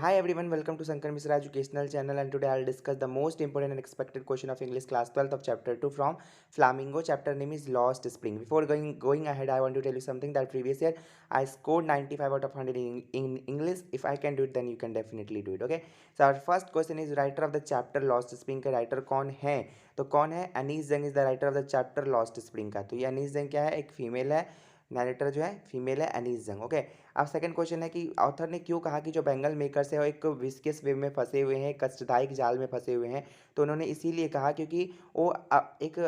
Hi everyone, welcome to Sankar Misra Educational Channel, and today I'll discuss the most important and expected question of English class 12th of chapter 2 from Flamingo. Chapter name is Lost Spring. Before going ahead, I want to tell you something that previous year I scored 95 out of 100 in English. If I can do it, then you can definitely do it. Okay. So our first question is writer of the chapter Lost Spring का writer कौन है? तो कौन है? अनीस जंग is the writer of the chapter lost spring का. तो ये अनीस जंग क्या है? एक फीमेल है. नरेटर जो है फीमेल है अनीस जंग. ओके. अब सेकंड क्वेश्चन है कि ऑथर ने क्यों कहा कि जो बेंगल मेकर्स है वो एक विस्कस वेब में फंसे हुए हैं, कष्टदायक जाल में फंसे हुए हैं. तो उन्होंने इसीलिए कहा क्योंकि वो एक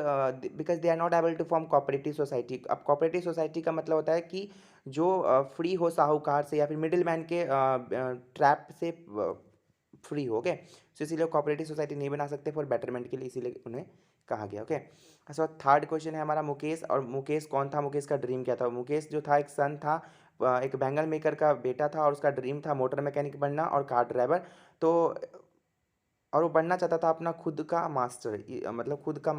because they are not able to form cooperative society. अब कोऑपरेटिव सोसाइटी का मतलब होता है कि जो फ्री हो साहूकार से या फिर मिडिल मैन के ट्रैप से फ्री हो. ओके. सो इसीलिए कोऑपरेटिव सोसाइटी नहीं बना सकते फॉर बेटरमेंट के लिए, इसीलिए उन्हें कहा गया. ओके. सो थर्ड क्वेश्चन है हमारा मुकेश. और मुकेश कौन था? मुकेश का ड्रीम क्या था? मुकेश जो था एक सन था, एक बैंगल मेकर का बेटा था और उसका ड्रीम था मोटर मैकेनिक बनना और कार ड्राइवर. तो और वो बनना चाहता था अपना खुद का मास्टर, मतलब खुद का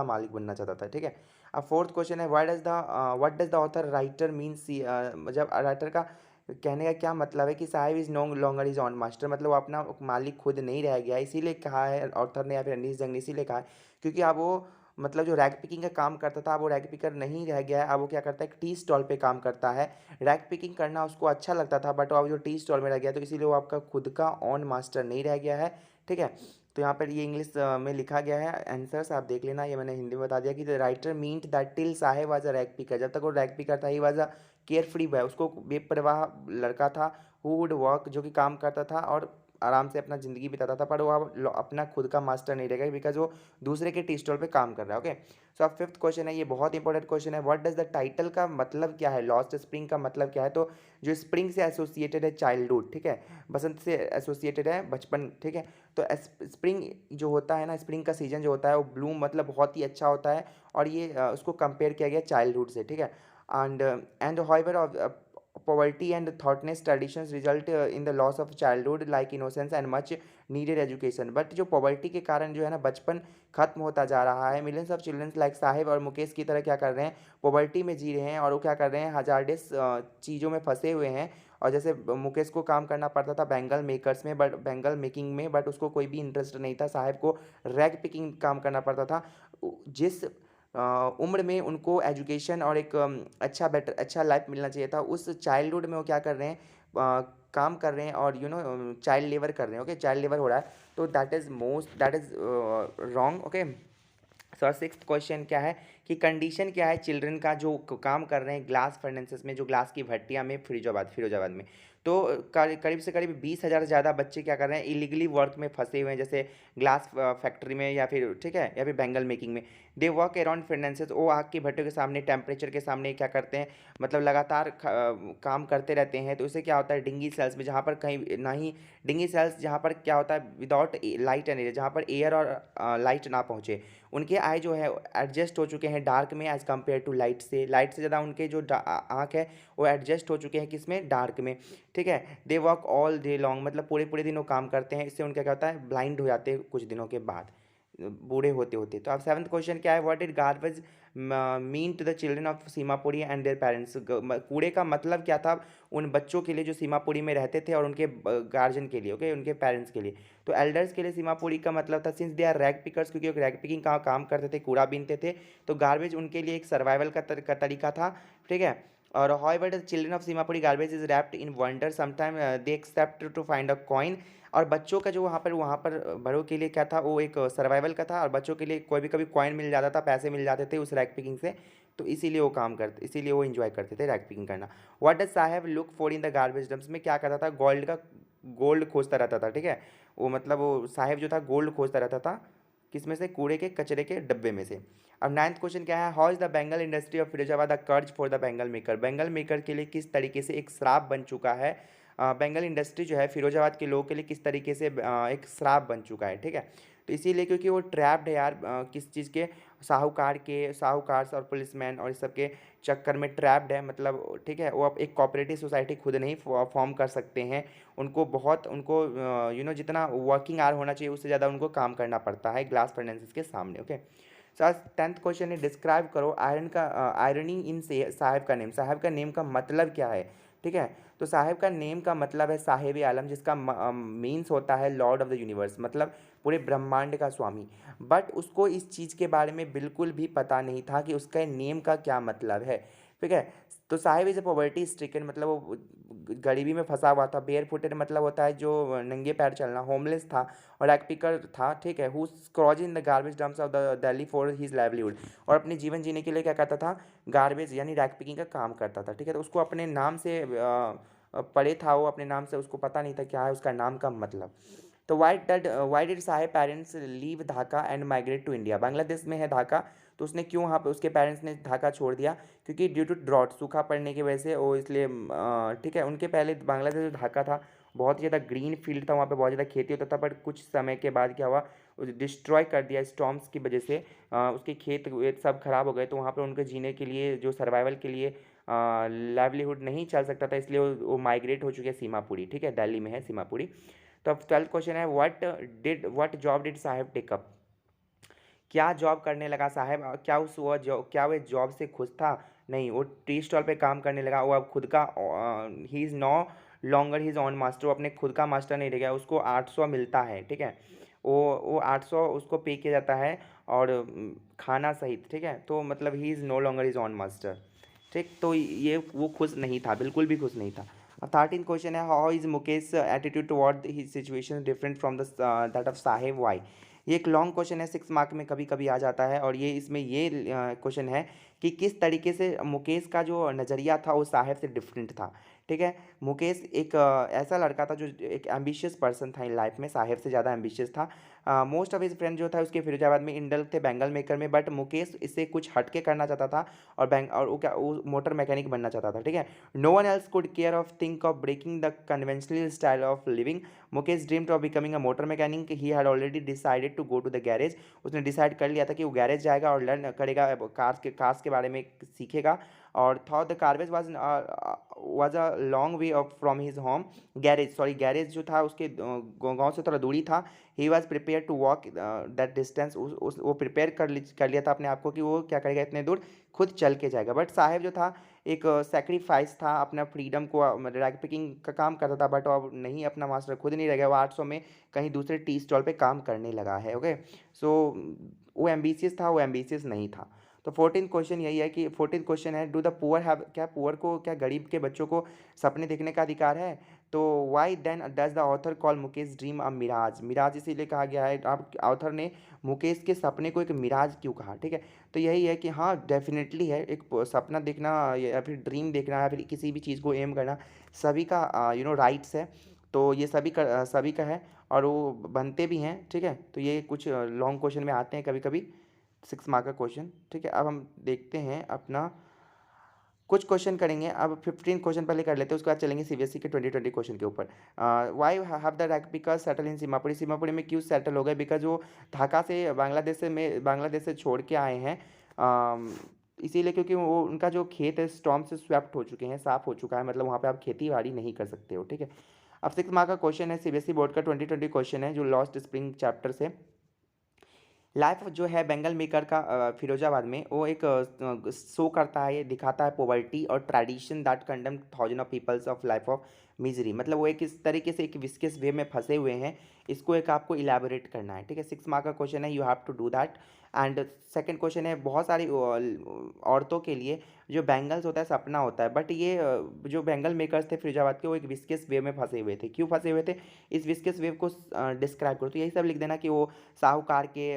मालिक बनना चाहता था. ठीक है. अब फोर्थ क्वेश्चन है what does the author writer means. जब राइटर का कहने का क्या मतलब है कि Saheb is no longer is on master, मतलब वो अपना मालिक खुद नहीं रह गया, इसीलिए कहा है ऑथर ने या फिर अनीस जंग ने इसीलिए कहा है क्योंकि अब वो मतलब जो रैग पिकिंग का काम करता था अब वो रैग पिकर नहीं रह गया है. अब वो क्या करता है? एक टी स्टॉल पे काम करता है. रैग पिकिंग करना उसको अच्छा लगता था बट अब जो टी स्टॉल में रह गया तो इसीलिए वो आपका खुद का ऑन मास्टर नहीं रह गया है. ठीक है. तो यहाँ पर ये इंग्लिश में लिखा गया है. आंसर्स आप देख लेना, ये मैंने हिंदी में बता दिया कि the writer meant that till Saheb was a rag picker. जब तक वो रैग पिकर था he was a care free boy, उसको बेपरवाह लड़का था. हु वुड वर्क, जो कि काम करता था और आराम से अपना ज़िंदगी बिताता था. पर वो अब अपना खुद का मास्टर नहीं रहेगा बिकॉज वो दूसरे के टी स्टॉल पे काम कर रहा है. ओके. सो अब फिफ्थ क्वेश्चन है, ये बहुत इंपॉर्टेंट क्वेश्चन है. व्हाट डज द टाइटल का मतलब क्या है? लॉस्ट स्प्रिंग का मतलब क्या है? तो जो स्प्रिंग से एसोसिएटेड है चाइल्डहुड. ठीक है. बसंत से एसोसिएटेड है बचपन. ठीक है. तो स्प्रिंग जो होता है ना, स्प्रिंग का सीजन जो होता है वो ब्लूम मतलब बहुत ही अच्छा होता है और ये उसको कंपेयर किया गया चाइल्डहुड से. ठीक है. And however poverty and thoughtless traditions result in the loss of childhood like innocence and much needed education. But जो पॉवर्टी के कारण जो है ना बचपन खत्म होता जा रहा है. Millions of childrens like Saheb और मुकेश की तरह क्या कर रहे हैं? पॉवर्टी में जी रहे हैं और वो क्या कर रहे हैं? हजार्डस चीज़ों में फंसे हुए हैं. और जैसे मुकेश को काम करना पड़ता था बैंगल मेकर्स में, बट बैंगल मेकिंग में, बट उसको कोई भी इंटरेस्ट नहीं था. साहिब को रैग पिकिंग काम करना पड़ता था. जिस उम्र में उनको एजुकेशन और एक अच्छा लाइफ मिलना चाहिए था, उस चाइल्डहुड में वो क्या कर रहे हैं? काम कर रहे हैं और चाइल्ड लेबर कर रहे हैं. ओके. चाइल्ड लेबर हो रहा है. तो that is wrong. Okay. Sir sixth question क्या है कि कंडीशन क्या है चिल्ड्रन का जो काम कर रहे हैं ग्लास फर्नेसेस में, जो ग्लास की भट्टियाँ में फिरोजाबाद में. तो करीब से करीब 20,000 से ज़्यादा बच्चे क्या कर रहे हैं? इलीगली वर्क में फंसे हुए हैं, जैसे ग्लास फैक्ट्री में या फिर ठीक है या फिर बैंगल मेकिंग में. दे वर्क अराउंड फर्नेसेस, वो आग की भट्टियों के सामने टेम्परेचर के सामने क्या करते हैं? मतलब लगातार काम करते रहते हैं. तो इससे क्या होता है? डिंगी सेल्स में जहाँ पर कहीं ना ही डिंगी सेल्स जहाँ पर क्या होता है? विदाउट लाइट एंड एयर, जहाँ पर एयर और लाइट ना पहुँचे, उनके आई जो है एडजस्ट हो चुके हैं डार्क में एज़ कम्पेयर टू लाइट से ज़्यादा उनके जो आँख है वो एडजस्ट हो चुके हैं किसमें? डार्क में. ठीक है. They work all day long, मतलब पूरे पूरे दिन वो काम करते हैं. इससे उनका क्या होता है? ब्लाइंड हो जाते हैं कुछ दिनों के बाद, बूढ़े होते होते. तो अब सेवन्थ क्वेश्चन क्या है? What is garbage mean to the children of Seemapuri and their parents. कूड़े का मतलब क्या था उन बच्चों के लिए जो सीमापुरी में रहते थे और उनके गार्जियन के लिए. ओके. उनके पेरेंट्स के लिए. तो एल्डर्स के लिए सीमापुरी का मतलब था since they are rag pickers, क्योंकि वो रैग पिकिंग का काम करते थे, कूड़ा बीनते थे. तो गार्बेज उनके लिए एक सर्वाइवल का तरीका था. ठीक है. और however the children of Seemapuri garbage is wrapped in wonder sometime they except to find a coin. और बच्चों का जो वहाँ पर बड़ों के लिए क्या था? वो एक सर्वाइवल का था और बच्चों के लिए कोई भी कभी कॉइन मिल जाता था, पैसे मिल जाते थे उस रैग पिकिंग से. तो इसीलिए वो काम करते, इसीलिए वो इन्जॉय करते थे रैग पिकिंग करना. व्हाट डज साहब look for in the garbage dumps में क्या करता था? गोल्ड खोजता रहता था. ठीक है. वो मतलब वो साहेब जो था गोल्ड खोजता रहता था किस में से? कूड़े के कचरे के डब्बे में से. अब नाइन्थ क्वेश्चन क्या है? How is the bangle industry of Firozabad a curse for the bangle maker. Bangle maker के लिए किस तरीके से एक श्राप बन चुका है? बेंगल इंडस्ट्री जो है फिरोजाबाद के लोगों के लिए किस तरीके से एक श्राप बन चुका है. ठीक है. तो इसीलिए क्योंकि वो ट्रैप्ड है यार किस चीज़ के? साहूकार और पुलिसमैन और इस सब के चक्कर में ट्रैप्ड है. मतलब ठीक है, वो अब एक कोऑपरेटिव सोसाइटी खुद नहीं फॉर्म कर सकते हैं. उनको जितना वर्किंग आवर होना चाहिए उससे ज़्यादा उनको काम करना पड़ता है ग्लास फर्नेसेस के सामने. ओके. सर टेंथ क्वेश्चन है डिस्क्राइब करो आयरनी इन से साहब का नेम. साहब का नेम का मतलब क्या है? ठीक है। तो साहिब का नेम का मतलब है साहिब आलम, जिसका मीन्स होता है लॉर्ड ऑफ द यूनिवर्स, मतलब पूरे ब्रह्मांड का स्वामी। बट उसको इस चीज़ के बारे में बिल्कुल भी पता नहीं था कि उसका नेम का क्या मतलब है, ठीक है। तो Sahib is a poverty stricken, मतलब वो गरीबी में फंसा हुआ था। बेयर फुटेड मतलब होता है जो नंगे पैर चलना। होमलेस था और रैग पिकर था, ठीक है। Who crossing the garbage dumps of the Delhi for his livelihood, और अपने जीवन जीने के लिए क्या करता था, गार्बेज यानी रैग पिकिंग का काम करता था, ठीक है। तो उसको अपने नाम से पढ़े था, वो अपने नाम से, उसको पता नहीं था क्या है उसका नाम का मतलब। तो why did Saheb parents leave Dhaka and migrate to India, Bangladesh में है ढाका, तो उसने क्यों वहाँ पे, उसके पेरेंट्स ने ढाका छोड़ दिया, क्योंकि ड्यू टू ड्रॉट, सूखा पड़ने की वजह से वो, इसलिए ठीक है। उनके पहले बांग्लादेश जो ढाका था बहुत ही ज़्यादा ग्रीन फील्ड था, वहाँ पे बहुत ज़्यादा खेती होता था, बट कुछ समय के बाद क्या हुआ, डिस्ट्रॉय कर दिया स्टॉर्म्स की वजह से, उसके खेत वेत सब खराब हो गए। तो वहाँ पर उनके जीने के लिए, जो सर्वाइवल के लिए लाइवलीहुड नहीं चल सकता था, इसलिए वो माइग्रेट हो चुके हैं सीमापुरी, ठीक है, दिल्ली में है सीमापुरी। तो अब 12th क्वेश्चन है, what job did Saheb take up, क्या जॉब करने लगा साहब, और क्या उस वो जॉब, क्या वह जॉब से खुश था, नहीं, वो टी स्टॉल पे काम करने लगा। वो अब खुद का, he is no longer his own master, वो अपने खुद का मास्टर नहीं रह गया, उसको 800 मिलता है, ठीक है। वो 800 उसको पे किया जाता है, और खाना सहित, ठीक है। तो मतलब he is no longer his own master, ठीक। तो ये वो खुश नहीं था, बिल्कुल भी खुश नहीं था। अब 13th क्वेश्चन है, how is Mukesh attitude toward his situation different from the that of Saheb, why. ये एक लॉन्ग क्वेश्चन है, 6 मार्क में कभी कभी आ जाता है, और ये इसमें ये क्वेश्चन है कि किस तरीके से मुकेश का जो नज़रिया था वो साहेब से डिफरेंट था, ठीक है। मुकेश एक ऐसा लड़का था जो एक एम्बिशियस पर्सन था इन लाइफ में, साहेब से ज़्यादा एम्बिशियस था। मोस्ट ऑफ हिज फ्रेंड जो था उसके फिरोजाबाद में इंडल थे, बैंगल मेकर में, बट मुकेश इससे कुछ हटके करना चाहता था, और वो क्या, वो मोटर मैकेनिक बनना चाहता था, ठीक है। No one else could care of think of breaking the conventional style of living. Mukesh dreamed of becoming a motor mechanic, he had already decided to go to the garage, उसने decide कर लिया था कि वो गैरेज जाएगा और learn करेगा, cars के बारे में सीखेगा। और thought the garage was a long way off from his home, garage जो था उसके गाँव से थोड़ा दूरी था। He was prepare to walk that distance, वो प्रिपेयर कर लिया था अपने आप को कि वो क्या करेगा, इतने दूर खुद चल के जाएगा। बट साहेब जो था एक सेक्रीफाइस था, अपना फ्रीडम को, रैग पिकिंग का काम करता था, बट अब नहीं, अपना मास्टर खुद नहीं रह गया, वो 800 में कहीं दूसरे टी स्टॉल पे काम करने लगा है, ओके। सो वो एम्बिशियस था, वो एम्बिशियस नहीं था। तो 14th क्वेश्चन यही है कि 14th क्वेश्चन है, डू द पुअर हैव, क्या पुअर को, क्या गरीब के बच्चों को सपने देखने का अधिकार है। तो why then does the author call Mukesh dream a mirage, mirage इसीलिए कहा गया है, आप ऑथर ने मुकेश के सपने को एक मिराज क्यों कहा, ठीक है। तो यही है कि हाँ, डेफिनेटली है, एक सपना देखना या फिर ड्रीम देखना या फिर किसी भी चीज़ को एम करना सभी का राइट्स है। तो ये सभी का है, और वो बनते भी हैं, ठीक है। तो ये कुछ लॉन्ग क्वेश्चन में आते हैं कभी कभी, 6 मार्क का क्वेश्चन, ठीक है। अब हम देखते हैं अपना कुछ क्वेश्चन करेंगे। अब 15 क्वेश्चन पहले कर लेते हैं, उसके बाद चलेंगे सीबीएसई के 2020 क्वेश्चन के ऊपर। Why have the rag settle in Seemapuri, Seemapuri में क्यों सेटल हो गए, बिकॉज वो ढाका से बांग्लादेश से छोड़ के आए हैं। इसीलिए क्योंकि वो उनका जो खेत है स्टॉर्म से स्वेप्ट हो चुके हैं, साफ हो चुका है, मतलब वहाँ पे आप खेती बाड़ी नहीं कर सकते हो, ठीक है। अब 6 मार्क का क्वेश्चन है, सीबीएसई बोर्ड का 2020 क्वेश्चन है, जो लॉस्ट स्प्रिंग चैप्टर से। लाइफ जो है बेंगल मेकर का फिरोजाबाद में, वो एक शो करता है, ये दिखाता है पॉवर्टी और tradition that condemn thousand of peoples of life of misery, मतलब वो एक इस तरीके से एक विस्कस वे में फंसे हुए हैं, इसको एक आपको इलेबोरेट करना है, ठीक है। 6 मार्क का क्वेश्चन है, you have to do that. And second question है, बहुत सारी औरतों के लिए जो बैंगल्स होता है सपना होता है, बट ये जो बैंगल मेकर्स थे फिरोजाबाद के, वो एक विस्कस वे में फंसे हुए थे, क्यों फंसे हुए थे, इस विस्कस वेव को डिस्क्राइब करो। तो यही सब लिख देना कि वो साहूकार के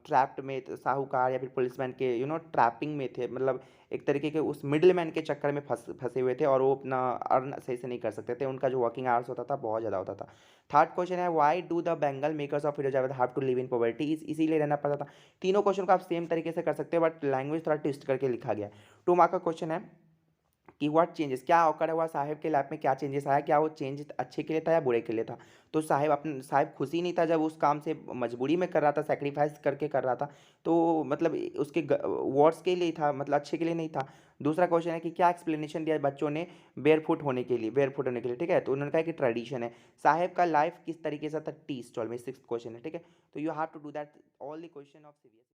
ट्रैप्ड में, साहूकार या फिर पुलिसमैन के ट्रैपिंग में थे, मतलब एक तरीके के उस मिडिल मैन के चक्कर में फंसे हुए थे, और वो अपना अर्न सही से नहीं कर सकते थे, उनका जो वर्किंग आवर्स होता था बहुत ज़्यादा होता था। थर्ड क्वेश्चन है, why do the bangle makers of Firozabad have to live in poverty, इसीलिए रहना पड़ता था। तीनों क्वेश्चन को आप सेम तरीके से कर सकते हो, बट लैंग्वेज थोड़ा ट्विस्ट करके लिखा गया है। 2 मार्क का क्वेश्चन है कि व्हाट चेंजेस, क्या ऑकर हुआ साहिब के लाइफ में, क्या चेंजेस आया, क्या वो चेंज अच्छे के लिए था या बुरे के लिए था। तो साहिब खुशी नहीं था जब उस काम से मजबूरी में कर रहा था, सेक्रीफाइस करके कर रहा था, तो मतलब उसके वर्ड्स के लिए था, मतलब अच्छे के लिए नहीं था। दूसरा क्वेश्चन है कि क्या एक्सप्लेनेशन दिया बच्चों ने बेयर फुट होने के लिए, ठीक है। तो उन्होंने कहा कि ट्रेडिशन है। साहिब का लाइफ किस तरीके से था टी स्टॉल में, 6th क्वेश्चन है, ठीक है। तो you have to do that all the question of CBSE.